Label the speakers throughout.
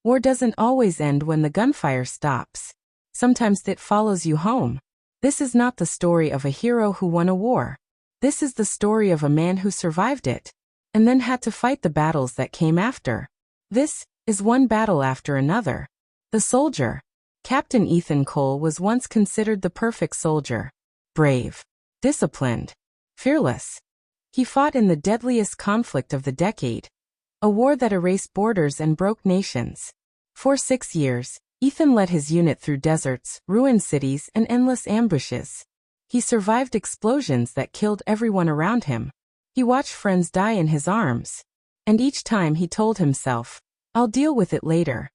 Speaker 1: War doesn't always end when the gunfire stops. Sometimes it follows you home. This is not the story of a hero who won a war. This is the story of a man who survived it, and then had to fight the battles that came after. This is one battle after another. The soldier. Captain Ethan Cole was once considered the perfect soldier. Brave. Disciplined. Fearless. He fought in the deadliest conflict of the decade. A war that erased borders and broke nations. For 6 years, Ethan led his unit through deserts, ruined cities, and endless ambushes. He survived explosions that killed everyone around him. He watched friends die in his arms. And each time he told himself, "I'll deal with it later."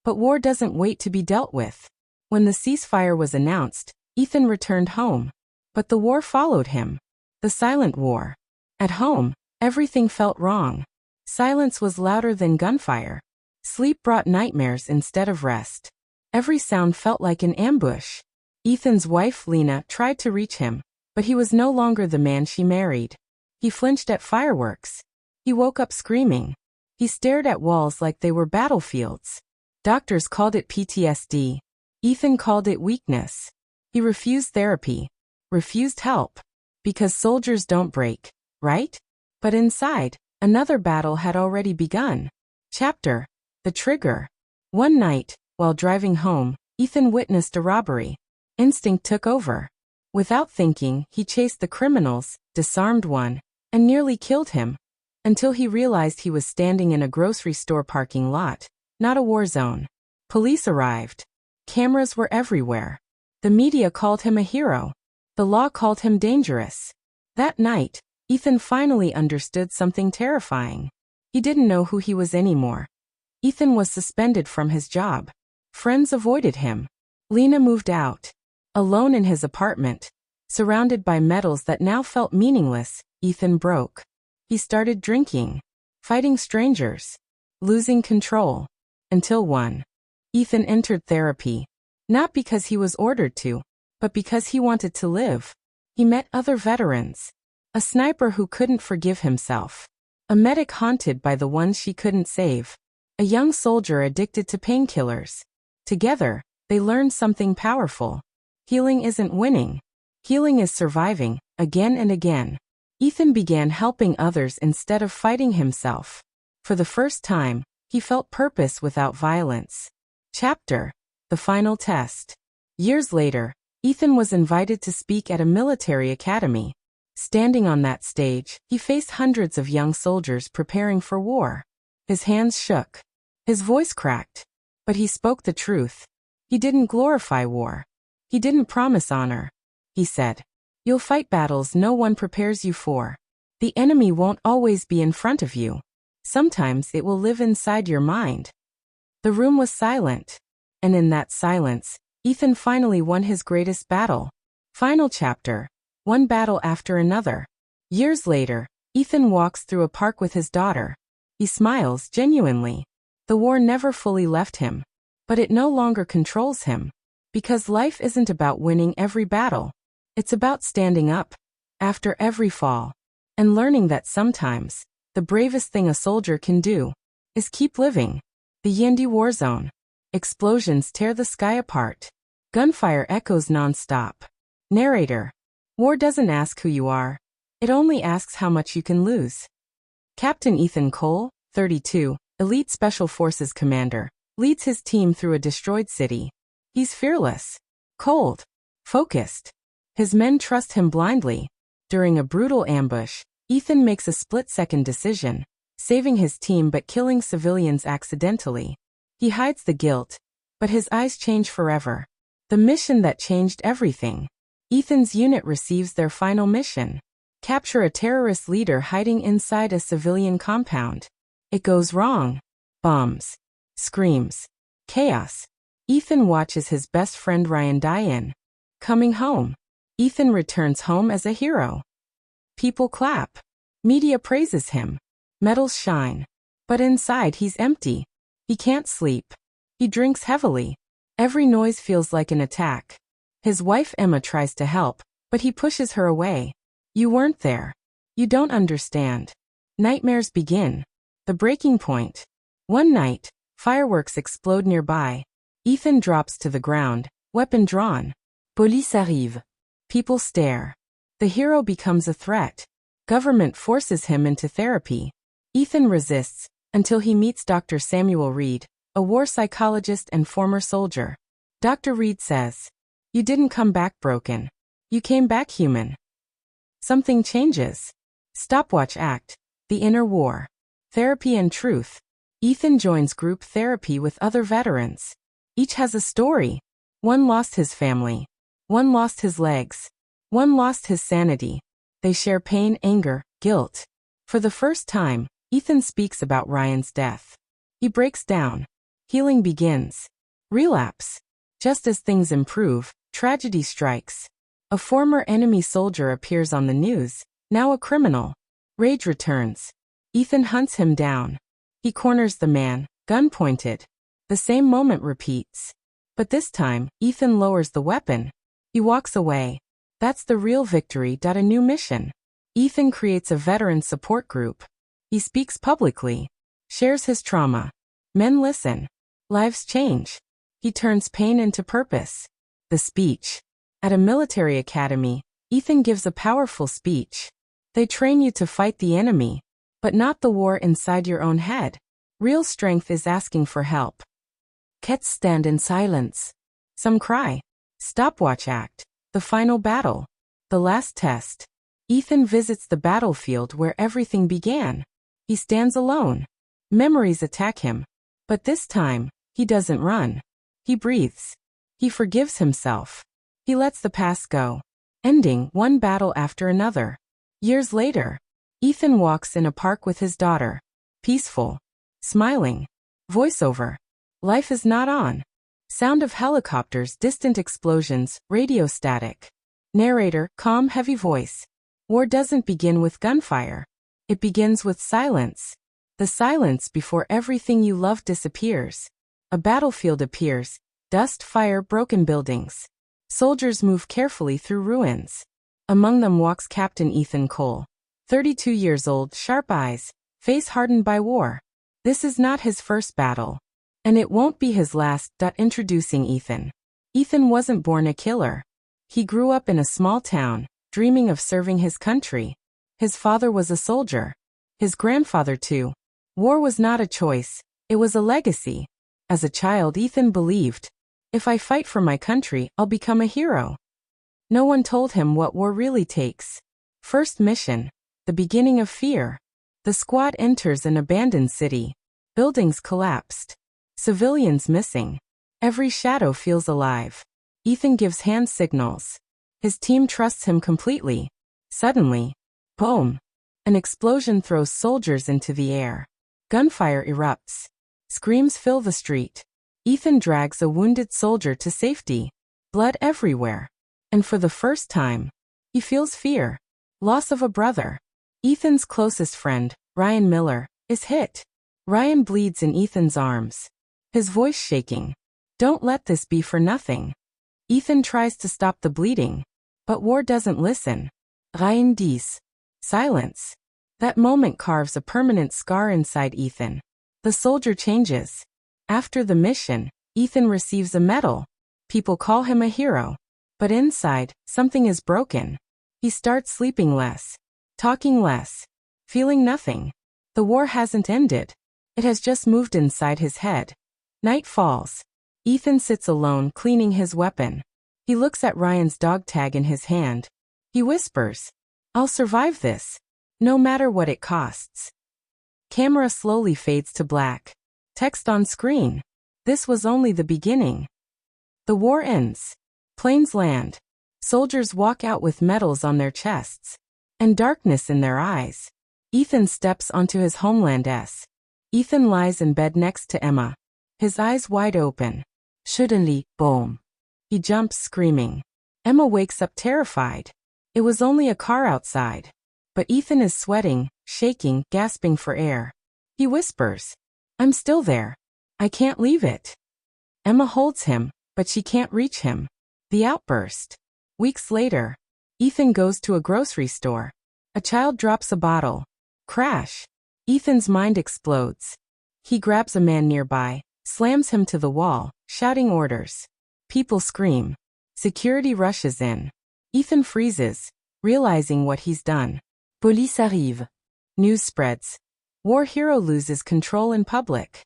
Speaker 1: But war doesn't wait to be dealt with. When the ceasefire was announced, Ethan returned home. But the war followed him. The silent war. At home, everything felt wrong. Silence was louder than gunfire. Sleep brought nightmares instead of rest. Every sound felt like an ambush. Ethan's wife Lena tried to reach him, but he was no longer the man she married. He flinched at fireworks. He woke up screaming. He stared at walls like they were battlefields. Doctors called it PTSD. Ethan called it weakness. He refused therapy. Refused help. Because soldiers don't break, right? But inside, another battle had already begun. Chapter. The trigger. One night, while driving home, Ethan witnessed a robbery. Instinct took over. Without thinking, he chased the criminals, disarmed one, and nearly killed him, until he realized he was standing in a grocery store parking lot, not a war zone. Police arrived. Cameras were everywhere. The media called him a hero. The law called him dangerous. That night, Ethan finally understood something terrifying. He didn't know who he was anymore. Ethan was suspended from his job. Friends avoided him. Lena moved out. Alone in his apartment, surrounded by medals that now felt meaningless, Ethan broke. He started drinking, fighting strangers, losing control. Until Ethan entered therapy. Not because he was ordered to, but because he wanted to live. He met other veterans. A sniper who couldn't forgive himself. A medic haunted by the ones she couldn't save. A young soldier addicted to painkillers. Together, they learned something powerful. Healing isn't winning. Healing is surviving, again and again. Ethan began helping others instead of fighting himself. For the first time, he felt purpose without violence. Chapter. The final test. Years later, Ethan was invited to speak at a military academy. Standing on that stage, he faced hundreds of young soldiers preparing for war. His hands shook. His voice cracked. But he spoke the truth. He didn't glorify war. He didn't promise honor. He said, "You'll fight battles no one prepares you for. The enemy won't always be in front of you. Sometimes it will live inside your mind." The room was silent. And in that silence, Ethan finally won his greatest battle. Final chapter. One battle after another. Years later, Ethan walks through a park with his daughter. He smiles genuinely. The war never fully left him. But it no longer controls him. Because life isn't about winning every battle. It's about standing up after every fall. And learning that sometimes, the bravest thing a soldier can do is keep living. The Yendi War Zone. Explosions tear the sky apart. Gunfire echoes non-stop. Narrator. War doesn't ask who you are. It only asks how much you can lose. Captain Ethan Cole, 32, Elite Special Forces Commander, leads his team through a destroyed city. He's fearless, cold, focused. His men trust him blindly. During a brutal ambush, Ethan makes a split-second decision, saving his team but killing civilians accidentally. He hides the guilt, but his eyes change forever. The mission that changed everything. Ethan's unit receives their final mission. Capture a terrorist leader hiding inside a civilian compound. It goes wrong. Bombs. Screams. Chaos. Ethan watches his best friend Ryan die in. Coming home. Ethan returns home as a hero. People clap. Media praises him. Medals shine. But inside he's empty. He can't sleep. He drinks heavily. Every noise feels like an attack. His wife Emma tries to help, but he pushes her away. You weren't there. You don't understand. Nightmares begin. The breaking point. One night, Fireworks explode nearby. Ethan drops to the ground, weapon drawn. Police arrive. People stare. The hero becomes a threat. Government forces him into therapy. Ethan resists, until he meets Dr. Samuel Reed, a war psychologist and former soldier. Dr. Reed says, "You didn't come back broken. You came back human." Something changes. Stopwatch act. The inner war. Therapy and truth. Ethan joins group therapy with other veterans. Each has a story. One lost his family. One lost his legs. One lost his sanity. They share pain, anger, guilt. For the first time, Ethan speaks about Ryan's death. He breaks down. Healing begins. Relapse. Just as things improve, tragedy strikes. A former enemy soldier appears on the news, now a criminal. Rage returns. Ethan hunts him down. He corners the man, gun pointed. The same moment repeats. But this time, Ethan lowers the weapon. He walks away. That's the real victory. A new mission. Ethan creates a veteran support group. He speaks publicly. Shares his trauma. Men listen. Lives change. He turns pain into purpose. The speech. At a military academy, Ethan gives a powerful speech. They train you to fight the enemy, but not the war inside your own head. Real strength is asking for help. Cats stand in silence. Some cry. Stopwatch act. The final battle. The last test. Ethan visits the battlefield where everything began. He stands alone. Memories attack him. But this time, he doesn't run. He breathes. He forgives himself. He lets the past go, ending one battle after another. Years later, Ethan walks in a park with his daughter. Peaceful. Smiling. Voiceover. Life is not on. Sound of helicopters, distant explosions, radio static. Narrator, calm, heavy voice. War doesn't begin with gunfire. It begins with silence. The silence before everything you love disappears. A battlefield appears. Dust, fire, broken buildings. Soldiers move carefully through ruins. Among them walks Captain Ethan Cole. 32 years old, sharp eyes, face hardened by war. This is not his first battle. And it won't be his last. Introducing Ethan. Ethan wasn't born a killer. He grew up in a small town, dreaming of serving his country. His father was a soldier. His grandfather too. War was not a choice, it was a legacy. As a child, Ethan believed, if I fight for my country, I'll become a hero. No one told him what war really takes. First mission. The beginning of fear. The squad enters an abandoned city. Buildings collapsed. Civilians missing. Every shadow feels alive. Ethan gives hand signals. His team trusts him completely. Suddenly, boom! An explosion throws soldiers into the air. Gunfire erupts. Screams fill the street. Ethan drags a wounded soldier to safety. Blood everywhere. And for the first time, he feels fear. Loss of a brother. Ethan's closest friend, Ryan Miller, is hit. Ryan bleeds in Ethan's arms. His voice shaking. Don't let this be for nothing. Ethan tries to stop the bleeding. But war doesn't listen. Ryan dies. Silence. That moment carves a permanent scar inside Ethan. The soldier changes. After the mission, Ethan receives a medal. People call him a hero. But inside, something is broken. He starts sleeping less. Talking less. Feeling nothing. The war hasn't ended. It has just moved inside his head. Night falls. Ethan sits alone cleaning his weapon. He looks at Ryan's dog tag in his hand. He whispers, "I'll survive this. No matter what it costs." Camera slowly fades to black. Text on screen. This was only the beginning. The war ends. Planes land. Soldiers walk out with medals on their chests. And darkness in their eyes. Ethan steps onto his homeland. Ethan lies in bed next to Emma. His eyes wide open. Suddenly, boom. He jumps screaming. Emma wakes up terrified. It was only a car outside. But Ethan is sweating, shaking, gasping for air. He whispers, "I'm still there. I can't leave it." Emma holds him, but she can't reach him. The outburst. Weeks later, Ethan goes to a grocery store. A child drops a bottle. Crash. Ethan's mind explodes. He grabs a man nearby, slams him to the wall, shouting orders. People scream. Security rushes in. Ethan freezes, realizing what he's done. Police arrive. News spreads. War hero loses control in public.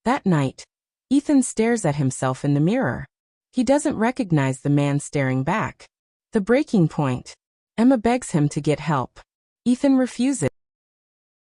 Speaker 1: That night, Ethan stares at himself in the mirror. He doesn't recognize the man staring back. The breaking point. Emma begs him to get help. Ethan refuses.